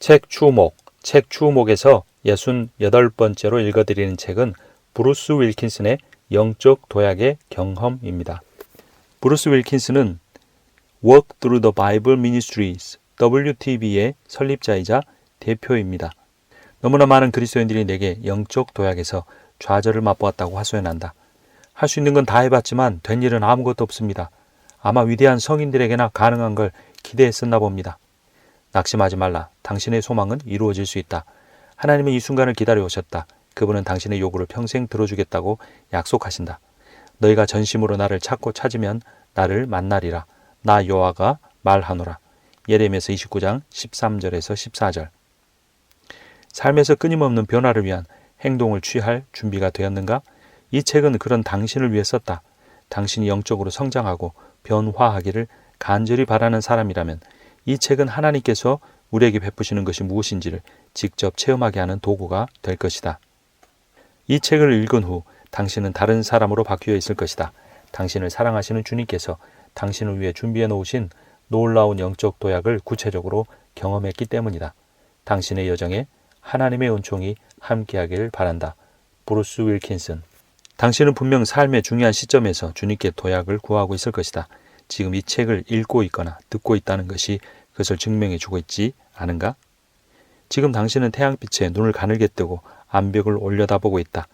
책 추목에서 68번째로 읽어드리는 책은 브루스 윌킨슨의 영적 도약의 경험입니다. 브루스 윌킨슨은 Walk Through the Bible Ministries WTB의 설립자이자 대표입니다. 너무나 많은 그리스도인들이 내게 영적 도약에서 좌절을 맛보았다고 하소연한다. 할 수 있는 건 다 해봤지만 된 일은 아무것도 없습니다. 아마 위대한 성인들에게나 가능한 걸 기대했었나 봅니다. 낙심하지 말라. 당신의 소망은 이루어질 수 있다. 하나님은 이 순간을 기다려 오셨다. 그분은 당신의 요구를 평생 들어주겠다고 약속하신다. 너희가 전심으로 나를 찾고 찾으면 나를 만나리라. 나 여호와가 말하노라. 예레미야서 29장 13절에서 14절. 삶에서 끊임없는 변화를 위한 행동을 취할 준비가 되었는가? 이 책은 그런 당신을 위해 썼다. 당신이 영적으로 성장하고 변화하기를 간절히 바라는 사람이라면 이 책은 하나님께서 우리에게 베푸시는 것이 무엇인지를 직접 체험하게 하는 도구가 될 것이다. 이 책을 읽은 후 당신은 다른 사람으로 바뀌어 있을 것이다. 당신을 사랑하시는 주님께서 당신을 위해 준비해 놓으신 놀라운 영적 도약을 구체적으로 경험했기 때문이다. 당신의 여정에 하나님의 은총이 함께하기를 바란다. 브루스 윌킨슨. 당신은 분명 삶의 중요한 시점에서 주님께 도약을 구하고 있을 것이다. 지금 이 책을 읽고 있거나 듣고 있다는 것이 그것을 증명해 주고 있지 않은가? 지금 당신은 태양빛에 눈을 가늘게 뜨고 암벽을 올려다보고 있다.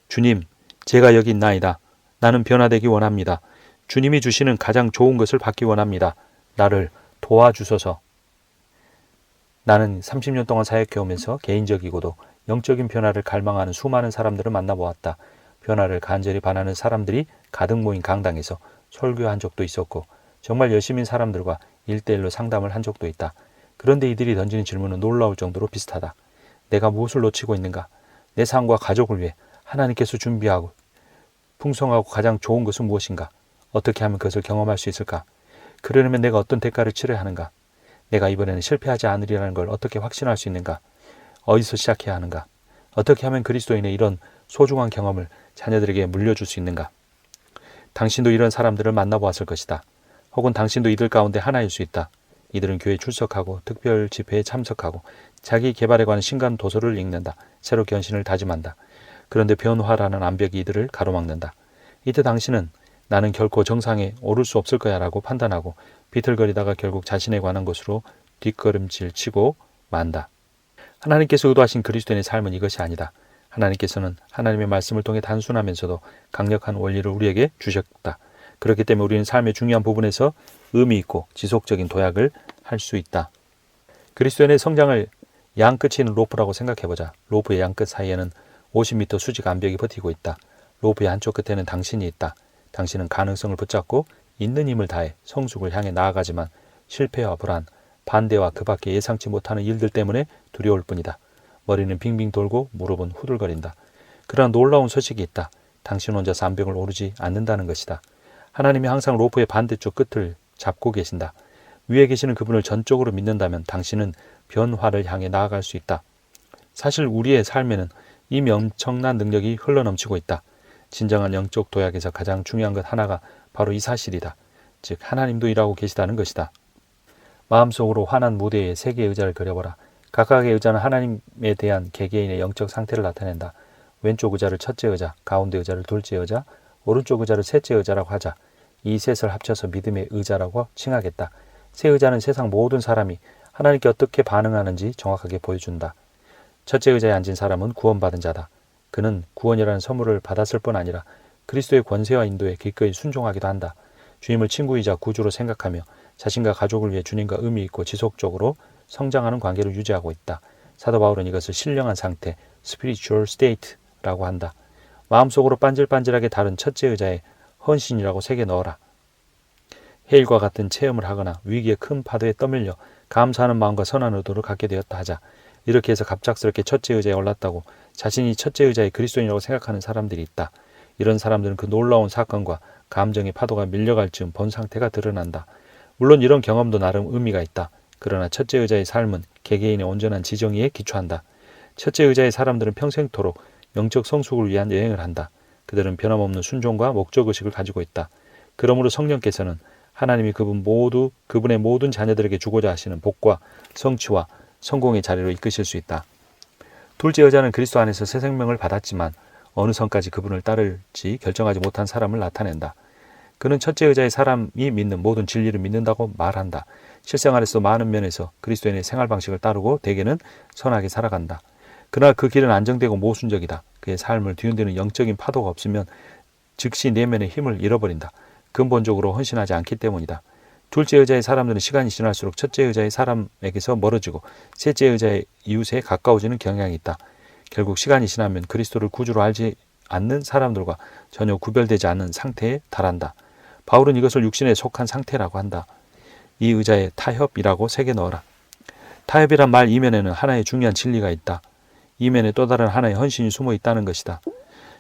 주님, 제가 여기 있나이다. 나는 변화되기 원합니다. 주님이 주시는 가장 좋은 것을 받기 원합니다. 나를 도와주소서. 나는 30년 동안 사역해 오면서 개인적이고도 영적인 변화를 갈망하는 수많은 사람들을 만나보았다. 변화를 간절히 바라는 사람들이 가득 모인 강당에서 설교한 적도 있었고 정말 열심인 사람들과 1대1로 상담을 한 적도 있다. 그런데 이들이 던지는 질문은 놀라울 정도로 비슷하다. 내가 무엇을 놓치고 있는가? 내 삶과 가족을 위해 하나님께서 준비하고 풍성하고 가장 좋은 것은 무엇인가? 어떻게 하면 그것을 경험할 수 있을까? 그러려면 내가 어떤 대가를 치러야 하는가? 내가 이번에는 실패하지 않으리라는 걸 어떻게 확신할 수 있는가? 어디서 시작해야 하는가? 어떻게 하면 그리스도인의 이런 소중한 경험을 자녀들에게 물려줄 수 있는가? 당신도 이런 사람들을 만나보았을 것이다. 혹은 당신도 이들 가운데 하나일 수 있다. 이들은 교회에 출석하고 특별 집회에 참석하고 자기 개발에 관한 신간 도서를 읽는다. 새롭게 헌신을 다짐한다. 그런데 변화라는 암벽이 이들을 가로막는다. 이때 당신은 나는 결코 정상에 오를 수 없을 거야 라고 판단하고 비틀거리다가 결국 자신에 관한 것으로 뒷걸음질 치고 만다. 하나님께서 의도하신 그리스도인의 삶은 이것이 아니다. 하나님께서는 하나님의 말씀을 통해 단순하면서도 강력한 원리를 우리에게 주셨다. 그렇기 때문에 우리는 삶의 중요한 부분에서 의미 있고 지속적인 도약을 할 수 있다. 그리스도인의 성장을 양끝이 있는 로프라고 생각해보자. 로프의 양끝 사이에는 50m 수직 암벽이 버티고 있다. 로프의 한쪽 끝에는 당신이 있다. 당신은 가능성을 붙잡고 있는 힘을 다해 성숙을 향해 나아가지만 실패와 불안, 반대와 그 밖에 예상치 못하는 일들 때문에 두려울 뿐이다. 머리는 빙빙 돌고 무릎은 후들거린다. 그러나 놀라운 소식이 있다. 당신 혼자서 암벽을 오르지 않는다는 것이다. 하나님이 항상 로프의 반대쪽 끝을 잡고 계신다. 위에 계시는 그분을 전적으로 믿는다면 당신은 변화를 향해 나아갈 수 있다. 사실 우리의 삶에는 이 엄청난 능력이 흘러넘치고 있다. 진정한 영적 도약에서 가장 중요한 것 하나가 바로 이 사실이다. 즉 하나님도 일하고 계시다는 것이다. 마음속으로 환한 무대에 3개의 의자를 그려보라. 각각의 의자는 하나님에 대한 개개인의 영적 상태를 나타낸다. 왼쪽 의자를 첫째 의자, 가운데 의자를 둘째 의자, 오른쪽 의자를 셋째 의자라고 하자. 이 셋을 합쳐서 믿음의 의자라고 칭하겠다. 세 의자는 세상 모든 사람이 하나님께 어떻게 반응하는지 정확하게 보여준다. 첫째 의자에 앉은 사람은 구원받은 자다. 그는 구원이라는 선물을 받았을 뿐 아니라 그리스도의 권세와 인도에 기꺼이 순종하기도 한다. 주님을 친구이자 구주로 생각하며 자신과 가족을 위해 주님과 의미 있고 지속적으로 성장하는 관계를 유지하고 있다. 사도 바울은 이것을 신령한 상태, spiritual state라고 한다. 마음속으로 반질반질하게 다른 첫째 의자에 헌신이라고 새겨 넣어라. 해일과 같은 체험을 하거나 위기의 큰 파도에 떠밀려 감사하는 마음과 선한 의도를 갖게 되었다 하자. 이렇게 해서 갑작스럽게 첫째 의자에 올랐다고 자신이 첫째 의자의 그리스도인이라고 생각하는 사람들이 있다. 이런 사람들은 그 놀라운 사건과 감정의 파도가 밀려갈 즈음 본 상태가 드러난다. 물론 이런 경험도 나름 의미가 있다. 그러나 첫째 의자의 삶은 개개인의 온전한 지정의에 기초한다. 첫째 의자의 사람들은 평생토록 영적 성숙을 위한 여행을 한다. 그들은 변함없는 순종과 목적의식을 가지고 있다. 그러므로 성령께서는 하나님이 그분의 모든 자녀들에게 주고자 하시는 복과 성취와 성공의 자리로 이끄실 수 있다. 둘째 여자는 그리스도 안에서 새 생명을 받았지만 어느 선까지 그분을 따를지 결정하지 못한 사람을 나타낸다. 그는 첫째 여자의 사람이 믿는 모든 진리를 믿는다고 말한다. 실생활에서 많은 면에서 그리스도인의 생활 방식을 따르고 대개는 선하게 살아간다. 그러나 그 길은 안정되고 모순적이다. 그의 삶을 뒤흔드는 영적인 파도가 없으면 즉시 내면의 힘을 잃어버린다. 근본적으로 헌신하지 않기 때문이다. 둘째 여자의 사람들은 시간이 지날수록 첫째 여자의 사람에게서 멀어지고 셋째 여자의 이웃에 가까워지는 경향이 있다. 결국 시간이 지나면 그리스도를 구주로 알지 않는 사람들과 전혀 구별되지 않는 상태에 달한다. 바울은 이것을 육신에 속한 상태라고 한다. 이 의자에 타협이라고 새겨 넣어라. 타협이란 말 이면에는 하나의 중요한 진리가 있다. 이면에 또 다른 하나의 헌신이 숨어 있다는 것이다.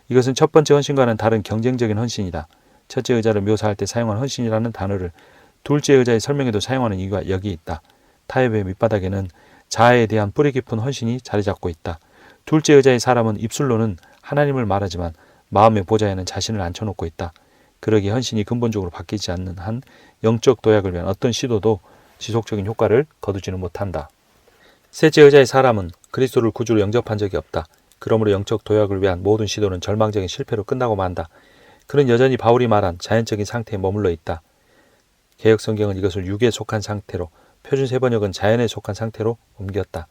이것은 첫 번째 헌신과는 다른 경쟁적인 헌신이다. 첫째 의자를 묘사할 때 사용한 헌신이라는 단어를 둘째 의자의 설명에도 사용하는 이유가 여기 있다. 타협의 밑바닥에는 자아에 대한 뿌리 깊은 헌신이 자리 잡고 있다. 둘째 의자의 사람은 입술로는 하나님을 말하지만 마음의 보좌에는 자신을 앉혀놓고 있다. 그러기에 헌신이 근본적으로 바뀌지 않는 한 영적 도약을 위한 어떤 시도도 지속적인 효과를 거두지는 못한다. 셋째 의자의 사람은 그리스도를 구주로 영접한 적이 없다. 그러므로 영적 도약을 위한 모든 시도는 절망적인 실패로 끝나고 만다. 그는 여전히 바울이 말한 자연적인 상태에 머물러 있다. 개역성경은 이것을 육에 속한 상태로, 표준 세번역은 자연에 속한 상태로 옮겼다.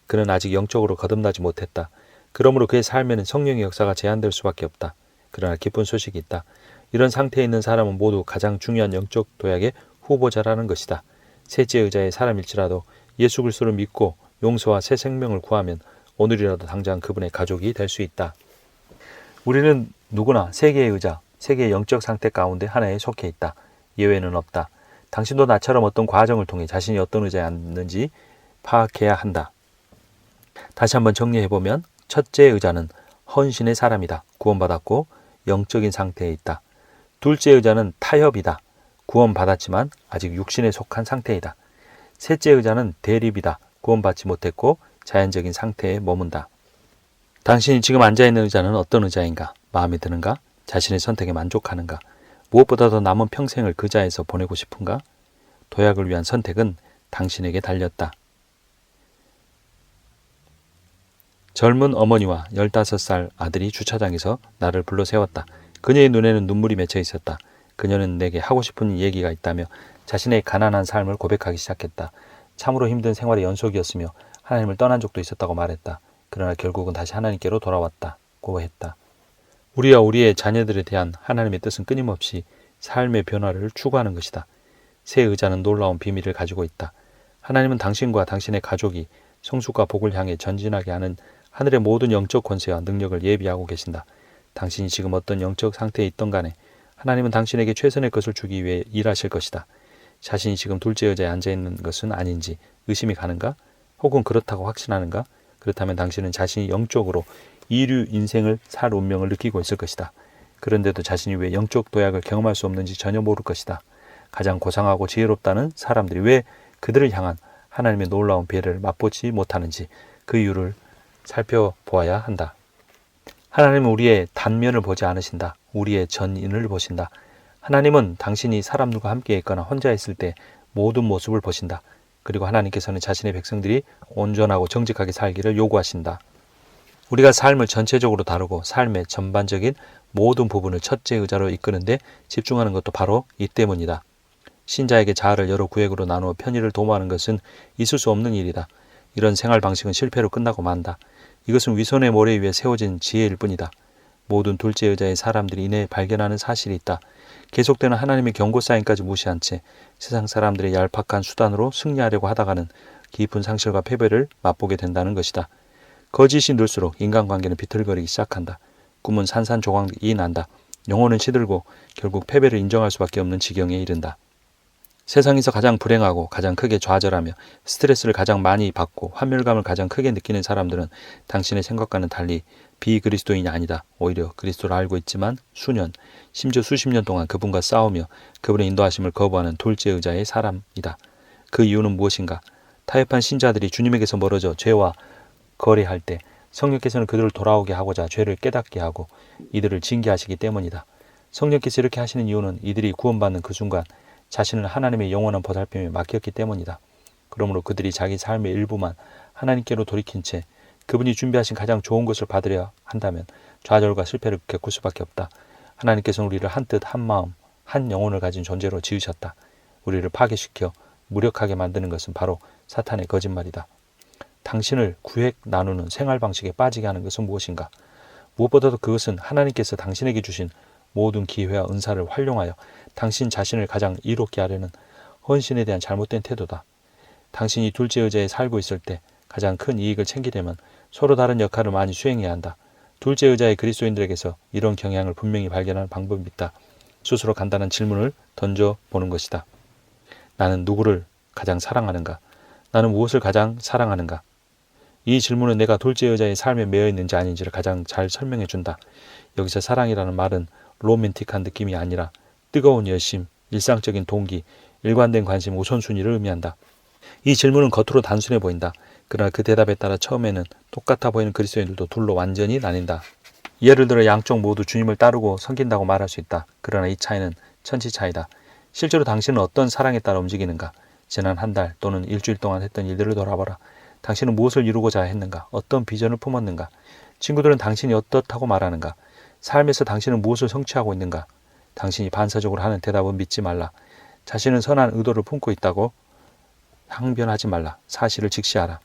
그는 아직 영적으로 거듭나지 못했다. 그러므로 그의 삶에는 성령의 역사가 제한될 수밖에 없다. 그러나 기쁜 소식이 있다. 이런 상태에 있는 사람은 모두 가장 중요한 영적 도약의 후보자라는 것이다. 셋째 의자의 사람일지라도 예수 그리스도를 믿고 용서와 새 생명을 구하면 오늘이라도 당장 그분의 가족이 될 수 있다. 우리는 누구나 세 개의 의자, 세 개의 영적 상태 가운데 하나에 속해 있다. 예외는 없다. 당신도 나처럼 어떤 과정을 통해 자신이 어떤 의자에 앉는지 파악해야 한다. 다시 한번 정리해보면 첫째 의자는 헌신의 사람이다. 구원받았고 영적인 상태에 있다. 둘째 의자는 타협이다. 구원받았지만 아직 육신에 속한 상태이다. 셋째 의자는 대립이다. 구원받지 못했고 자연적인 상태에 머문다. 당신이 지금 앉아있는 의자는 어떤 의자인가? 마음에 드는가? 자신의 선택에 만족하는가? 무엇보다 더 남은 평생을 그 자에서 보내고 싶은가? 도약을 위한 선택은 당신에게 달렸다. 젊은 어머니와 15살 아들이 주차장에서 나를 불러 세웠다. 그녀의 눈에는 눈물이 맺혀 있었다. 그녀는 내게 하고 싶은 얘기가 있다며 자신의 가난한 삶을 고백하기 시작했다. 참으로 힘든 생활의 연속이었으며 하나님을 떠난 적도 있었다고 말했다. 그러나 결국은 다시 하나님께로 돌아왔다고 했다. 우리와 우리의 자녀들에 대한 하나님의 뜻은 끊임없이 삶의 변화를 추구하는 것이다. 새 의자는 놀라운 비밀을 가지고 있다. 하나님은 당신과 당신의 가족이 성숙과 복을 향해 전진하게 하는 하늘의 모든 영적 권세와 능력을 예비하고 계신다. 당신이 지금 어떤 영적 상태에 있던 간에 하나님은 당신에게 최선의 것을 주기 위해 일하실 것이다. 자신이 지금 둘째 의자에 앉아있는 것은 아닌지 의심이 가는가? 혹은 그렇다고 확신하는가? 그렇다면 당신은 자신이 영적으로 이류 인생을 살 운명을 느끼고 있을 것이다. 그런데도 자신이 왜 영적 도약을 경험할 수 없는지 전혀 모를 것이다. 가장 고상하고 지혜롭다는 사람들이 왜 그들을 향한 하나님의 놀라운 배려를 맛보지 못하는지 그 이유를 살펴보아야 한다. 하나님은 우리의 단면을 보지 않으신다. 우리의 전인을 보신다. 하나님은 당신이 사람들과 함께 있거나 혼자 있을 때 모든 모습을 보신다. 그리고 하나님께서는 자신의 백성들이 온전하고 정직하게 살기를 요구하신다. 우리가 삶을 전체적으로 다루고 삶의 전반적인 모든 부분을 첫째 의자로 이끄는데 집중하는 것도 바로 이 때문이다. 신자에게 자아를 여러 구획으로 나누어 편의를 도모하는 것은 있을 수 없는 일이다. 이런 생활 방식은 실패로 끝나고 만다. 이것은 위선의 모래 위에 세워진 지혜일 뿐이다. 모든 둘째 의자의 사람들이 이내 발견하는 사실이 있다. 계속되는 하나님의 경고 사인까지 무시한 채 세상 사람들의 얄팍한 수단으로 승리하려고 하다가는 깊은 상실과 패배를 맛보게 된다는 것이다. 거짓이 늘수록 인간관계는 비틀거리기 시작한다. 꿈은 산산조각이 난다. 영혼은 시들고 결국 패배를 인정할 수밖에 없는 지경에 이른다. 세상에서 가장 불행하고 가장 크게 좌절하며 스트레스를 가장 많이 받고 환멸감을 가장 크게 느끼는 사람들은 당신의 생각과는 달리 비그리스도인이 아니다. 오히려 그리스도를 알고 있지만 수년, 심지어 수십 년 동안 그분과 싸우며 그분의 인도하심을 거부하는 둘째 의자의 사람이다. 그 이유는 무엇인가? 타협한 신자들이 주님에게서 멀어져 죄와 거래할 때 성령께서는 그들을 돌아오게 하고자 죄를 깨닫게 하고 이들을 징계하시기 때문이다. 성령께서 이렇게 하시는 이유는 이들이 구원받는 그 순간 자신을 하나님의 영원한 보살핌에 맡겼기 때문이다. 그러므로 그들이 자기 삶의 일부만 하나님께로 돌이킨 채 그분이 준비하신 가장 좋은 것을 받으려 한다면 좌절과 실패를 겪을 수밖에 없다. 하나님께서는 우리를 한뜻 한마음 한 영혼을 가진 존재로 지으셨다. 우리를 파괴시켜 무력하게 만드는 것은 바로 사탄의 거짓말이다. 당신을 구획 나누는 생활 방식에 빠지게 하는 것은 무엇인가? 무엇보다도 그것은 하나님께서 당신에게 주신 모든 기회와 은사를 활용하여 당신 자신을 가장 이롭게 하려는 헌신에 대한 잘못된 태도다. 당신이 둘째 의자에 살고 있을 때 가장 큰 이익을 챙기려면 서로 다른 역할을 많이 수행해야 한다. 둘째 의자의 그리스도인들에게서 이런 경향을 분명히 발견할 방법이 있다. 스스로 간단한 질문을 던져보는 것이다. 나는 누구를 가장 사랑하는가? 나는 무엇을 가장 사랑하는가? 이 질문은 내가 둘째 의자의 삶에 매여 있는지 아닌지를 가장 잘 설명해 준다. 여기서 사랑이라는 말은 로맨틱한 느낌이 아니라 뜨거운 열심, 일상적인 동기, 일관된 관심, 우선순위를 의미한다. 이 질문은 겉으로 단순해 보인다. 그러나 그 대답에 따라 처음에는 똑같아 보이는 그리스도인들도 둘로 완전히 나뉜다. 예를 들어 양쪽 모두 주님을 따르고 섬긴다고 말할 수 있다. 그러나 이 차이는 천지 차이다. 실제로 당신은 어떤 사랑에 따라 움직이는가? 지난 한 달 또는 일주일 동안 했던 일들을 돌아봐라. 당신은 무엇을 이루고자 했는가? 어떤 비전을 품었는가? 친구들은 당신이 어떻다고 말하는가? 삶에서 당신은 무엇을 성취하고 있는가? 당신이 반사적으로 하는 대답은 믿지 말라. 자신은 선한 의도를 품고 있다고 항변하지 말라. 사실을 직시하라.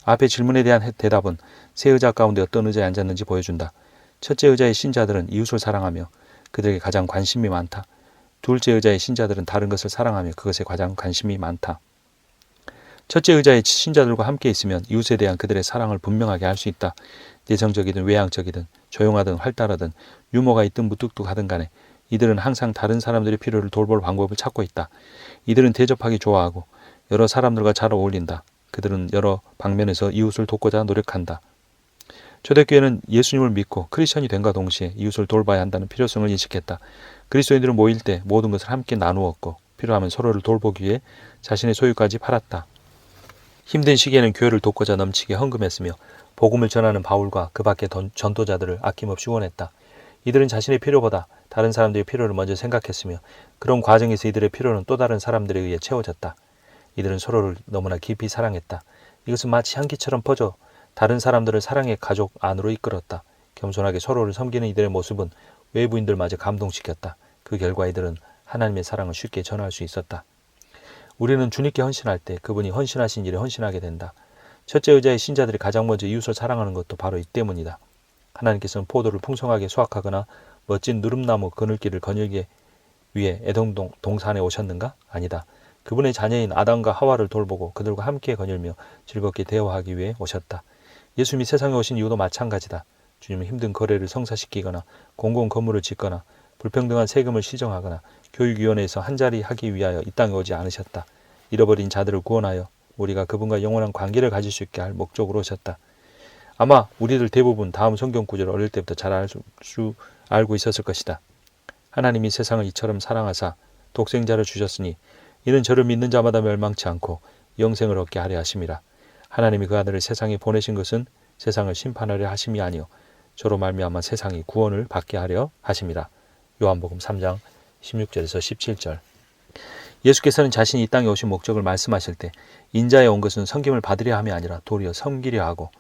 앞의 질문에 대한 대답은 세 의자 가운데 어떤 의자에 앉았는지 보여준다. 첫째 의자의 신자들은 이웃을 사랑하며 그들에게 가장 관심이 많다. 둘째 의자의 신자들은 다른 것을 사랑하며 그것에 가장 관심이 많다. 첫째 의자의 신자들과 함께 있으면 이웃에 대한 그들의 사랑을 분명하게 할 수 있다. 내성적이든 외향적이든 조용하든 활달하든 유머가 있든 무뚝뚝하든 간에 이들은 항상 다른 사람들의 필요를 돌볼 방법을 찾고 있다. 이들은 대접하기 좋아하고 여러 사람들과 잘 어울린다. 그들은 여러 방면에서 이웃을 돕고자 노력한다. 초대교회는 예수님을 믿고 크리스천이 됨과 동시에 이웃을 돌봐야 한다는 필요성을 인식했다. 그리스도인들은 모일 때 모든 것을 함께 나누었고 필요하면 서로를 돌보기 위해 자신의 소유까지 팔았다. 힘든 시기에는 교회를 돕고자 넘치게 헌금했으며 복음을 전하는 바울과 그 밖의 전도자들을 아낌없이 후원했다. 이들은 자신의 필요보다 다른 사람들의 필요를 먼저 생각했으며 그런 과정에서 이들의 필요는 또 다른 사람들에 의해 채워졌다. 이들은 서로를 너무나 깊이 사랑했다. 이것은 마치 향기처럼 퍼져 다른 사람들을 사랑의 가족 안으로 이끌었다. 겸손하게 서로를 섬기는 이들의 모습은 외부인들마저 감동시켰다. 그 결과 이들은 하나님의 사랑을 쉽게 전할 수 있었다. 우리는 주님께 헌신할 때 그분이 헌신하신 일에 헌신하게 된다. 첫째 의자의 신자들이 가장 먼저 이웃을 사랑하는 것도 바로 이 때문이다. 하나님께서는 포도를 풍성하게 수확하거나 멋진 누름나무 그늘길을 거닐기 위해 에돔 동산에 오셨는가? 아니다. 그분의 자녀인 아담과 하와를 돌보고 그들과 함께 거닐며 즐겁게 대화하기 위해 오셨다. 예수님이 세상에 오신 이유도 마찬가지다. 주님은 힘든 거래를 성사시키거나 공공 건물을 짓거나 불평등한 세금을 시정하거나 교육위원회에서 한자리 하기 위하여 이 땅에 오지 않으셨다. 잃어버린 자들을 구원하여 우리가 그분과 영원한 관계를 가질 수 있게 할 목적으로 오셨다. 아마 우리들 대부분 다음 성경 구절을 어릴 때부터 잘 알고 있었을 것이다. 하나님이 세상을 이처럼 사랑하사 독생자를 주셨으니 이는 저를 믿는 자마다 멸망치 않고 영생을 얻게 하려 하심이라. 하나님이 그 아들을 세상에 보내신 것은 세상을 심판하려 하심이 아니요 저로 말미암아 세상이 구원을 받게 하려 하심이라. 요한복음 3장 16절에서 17절. 예수께서는 자신이 이 땅에 오신 목적을 말씀하실 때 인자에 온 것은 섬김을 받으려 함이 아니라 도리어 섬기려 하고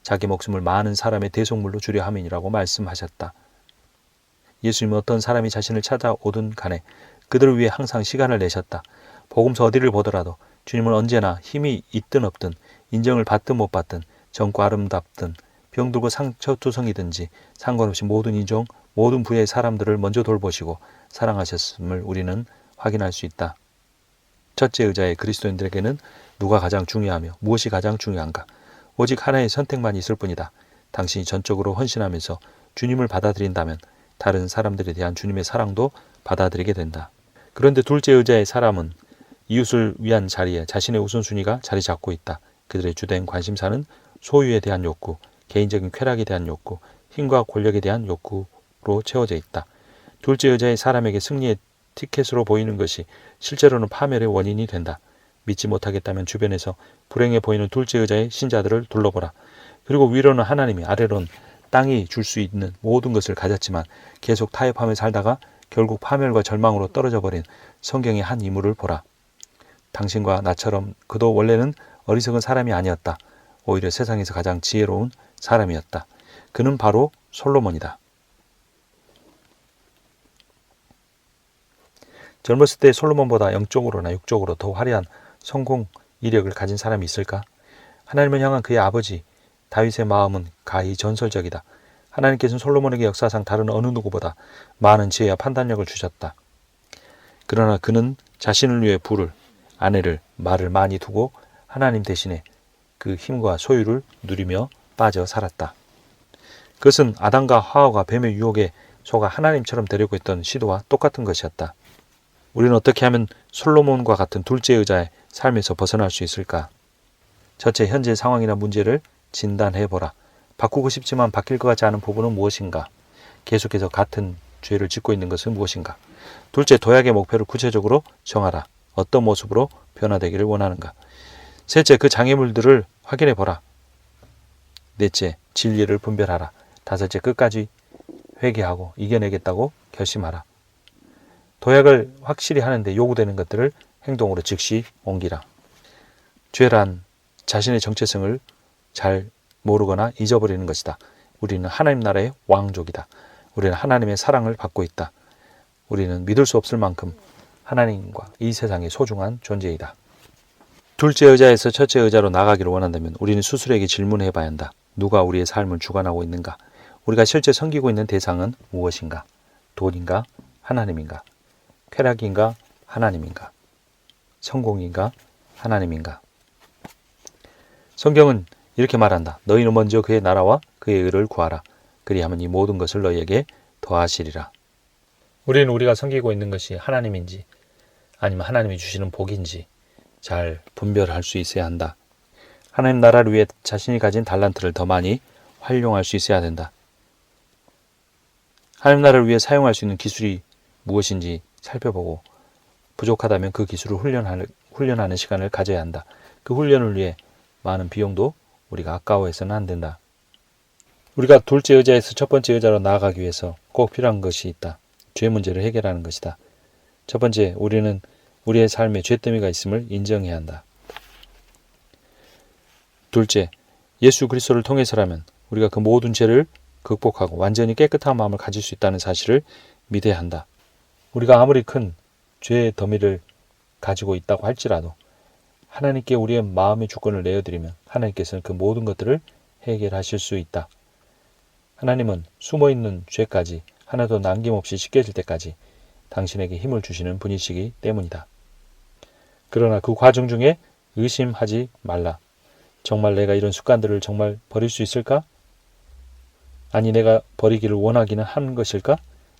자기 목숨을 많은 사람의 대속물로 주려 함이니라고 말씀하셨다. 예수님은 어떤 사람이 자신을 찾아오든 간에 그들을 위해 항상 시간을 내셨다. 복음서 어디를 보더라도 주님은 언제나 힘이 있든 없든 인정을 받든 못 받든 젊고 아름답든 병들고 상처투성이든지 상관없이 모든 인종, 모든 부의 사람들을 먼저 돌보시고 사랑하셨음을 우리는 확인할 수 있다. 첫째 의자의 그리스도인들에게는 누가 가장 중요하며 무엇이 가장 중요한가? 오직 하나의 선택만 있을 뿐이다. 당신이 전적으로 헌신하면서 주님을 받아들인다면 다른 사람들에 대한 주님의 사랑도 받아들이게 된다. 그런데 둘째 의자의 사람은 이웃을 위한 자리에 자신의 우선순위가 자리 잡고 있다. 그들의 주된 관심사는 소유에 대한 욕구, 개인적인 쾌락에 대한 욕구, 힘과 권력에 대한 욕구로 채워져 있다. 둘째 의자의 사람에게 승리의 티켓으로 보이는 것이 실제로는 파멸의 원인이 된다. 믿지 못하겠다면 주변에서 불행해 보이는 둘째 의자의 신자들을 둘러보라. 그리고 위로는 하나님이, 아래로는 땅이 줄 수 있는 모든 것을 가졌지만 계속 타협하며 살다가 결국 파멸과 절망으로 떨어져 버린 성경의 한 인물을 보라. 당신과 나처럼 그도 원래는 어리석은 사람이 아니었다. 오히려 세상에서 가장 지혜로운 사람이었다. 그는 바로 솔로몬이다. 젊었을 때 솔로몬보다 영적으로나 육적으로 더 화려한 성공 이력을 가진 사람이 있을까? 하나님을 향한 그의 아버지 다윗의 마음은 가히 전설적이다. 하나님께서는 솔로몬에게 역사상 다른 어느 누구보다 많은 지혜와 판단력을 주셨다. 그러나 그는 자신을 위해 부를, 아내를, 말을 많이 두고 하나님 대신에 그 힘과 소유를 누리며 빠져 살았다. 그것은 아담과 하와가 뱀의 유혹에 속아 하나님처럼 되려고 했던 시도와 똑같은 것이었다. 우리는 어떻게 하면 솔로몬과 같은 둘째 의자의 삶에서 벗어날 수 있을까? 첫째, 현재 상황이나 문제를 진단해보라. 바꾸고 싶지만 바뀔 것 같지 않은 부분은 무엇인가? 계속해서 같은 죄를 짓고 있는 것은 무엇인가? 둘째, 도약의 목표를 구체적으로 정하라. 어떤 모습으로 변화되기를 원하는가? 셋째, 그 장애물들을 확인해보라. 넷째, 진리를 분별하라. 다섯째, 끝까지 회개하고 이겨내겠다고 결심하라. 도약을 확실히 하는데 요구되는 것들을 행동으로 즉시 옮기라. 죄란 자신의 정체성을 잘 모르거나 잊어버리는 것이다. 우리는 하나님 나라의 왕족이다. 우리는 하나님의 사랑을 받고 있다. 우리는 믿을 수 없을 만큼 하나님과 이 세상의 소중한 존재이다. 둘째 의자에서 첫째 의자로 나가기를 원한다면 우리는 스스로에게 질문해 봐야 한다. 누가 우리의 삶을 주관하고 있는가? 우리가 실제 섬기고 있는 대상은 무엇인가? 돈인가? 하나님인가? 쾌락인가? 하나님인가? 성공인가? 하나님인가? 성경은 이렇게 말한다. 너희는 먼저 그의 나라와 그의 의를 구하라. 그리하면 이 모든 것을 너희에게 더하시리라. 우리는 우리가 섬기고 있는 것이 하나님인지 아니면 하나님이 주시는 복인지 잘 분별할 수 있어야 한다. 하나님 나라를 위해 자신이 가진 달란트를 더 많이 활용할 수 있어야 된다. 하나님 나라를 위해 사용할 수 있는 기술이 무엇인지 살펴보고 부족하다면 그 기술을 훈련하는 시간을 가져야 한다. 그 훈련을 위해 많은 비용도 우리가 아까워해서는 안 된다. 우리가 둘째 의자에서 첫 번째 의자로 나아가기 위해서 꼭 필요한 것이 있다. 죄 문제를 해결하는 것이다. 첫 번째, 우리는 우리의 삶에 죄더미가 있음을 인정해야 한다. 둘째, 예수 그리스도를 통해서라면 우리가 그 모든 죄를 극복하고 완전히 깨끗한 마음을 가질 수 있다는 사실을 믿어야 한다. 우리가 아무리 큰 죄의 더미를 가지고 있다고 할지라도 하나님께 우리의 마음의 주권을 내어드리면 하나님께서는 그 모든 것들을 해결하실 수 있다. 하나님은 숨어있는 죄까지 하나도 남김없이 씻겨질 때까지 당신에게 힘을 주시는 분이시기 때문이다. 그러나 그 과정 중에 의심하지 말라. 정말 내가 이런 습관들을 정말 버릴 수 있을까? 아니 내가 버리기를 원하기는 하는 것일까?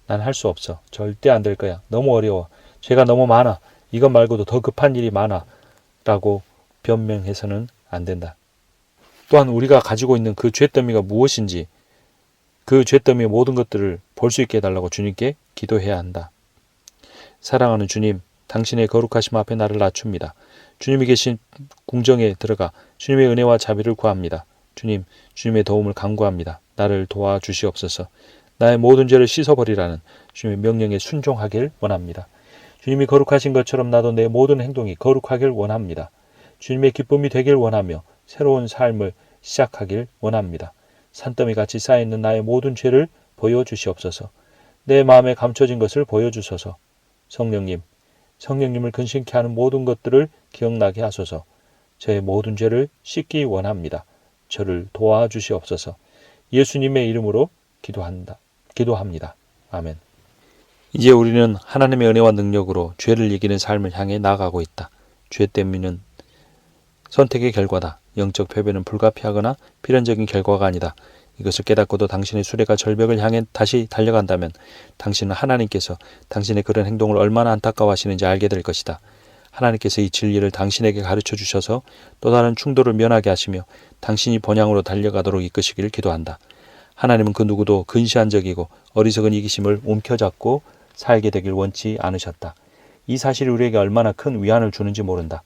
난 할 수 없어. 절대 안 될 거야. 너무 어려워. 죄가 너무 많아. 이것 말고도 더 급한 일이 많아. 라고 변명해서는 안 된다. 또한 우리가 가지고 있는 그 죄더미가 무엇인지 그 죄더미의 모든 것들을 볼 수 있게 해달라고 주님께 기도해야 한다. 사랑하는 주님, 당신의 거룩하심 앞에 나를 낮춥니다. 주님이 계신 궁정에 들어가 주님의 은혜와 자비를 구합니다. 주님, 주님의 도움을 간구합니다. 나를 도와주시옵소서. 나의 모든 죄를 씻어버리라는 주님의 명령에 순종하길 원합니다. 주님이 거룩하신 것처럼 나도 내 모든 행동이 거룩하길 원합니다. 주님의 기쁨이 되길 원하며 새로운 삶을 시작하길 원합니다. 산더미같이 쌓여있는 나의 모든 죄를 보여주시옵소서. 내 마음에 감춰진 것을 보여주소서. 성령님을 근심케 하는 모든 것들을 기억나게 하소서. 저의 모든 죄를 씻기 원합니다. 저를 도와주시옵소서. 예수님의 이름으로 기도합니다. 아멘. 이제 우리는 하나님의 은혜와 능력으로 죄를 이기는 삶을 향해 나아가고 있다. 죄 때문에는 선택의 결과다. 영적 패배는 불가피하거나 필연적인 결과가 아니다. 이것을 깨닫고도 당신의 수레가 절벽을 향해 다시 달려간다면 당신은 하나님께서 당신의 그런 행동을 얼마나 안타까워하시는지 알게 될 것이다. 하나님께서 이 진리를 당신에게 가르쳐 주셔서 또 다른 충돌을 면하게 하시며 당신이 본향으로 달려가도록 이끄시기를 기도한다. 하나님은 그 누구도 근시안적이고 어리석은 이기심을 움켜잡고 살게 되길 원치 않으셨다. 이 사실이 우리에게 얼마나 큰 위안을 주는지 모른다.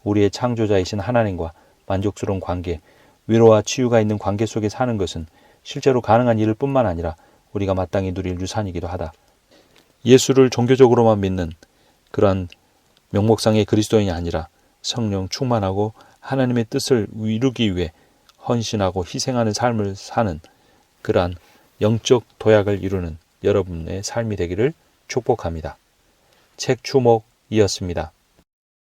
우리의 창조자이신 하나님과 만족스러운 관계, 위로와 치유가 있는 관계 속에 사는 것은 실제로 가능한 일일 뿐만 아니라 우리가 마땅히 누릴 유산이기도 하다. 예수를 종교적으로만 믿는 그러한 명목상의 그리스도인이 아니라 성령 충만하고 하나님의 뜻을 이루기 위해 헌신하고 희생하는 삶을 사는 그러한 영적 도약을 이루는 여러분의 삶이 되기를 축복합니다. 책 주목이었습니다.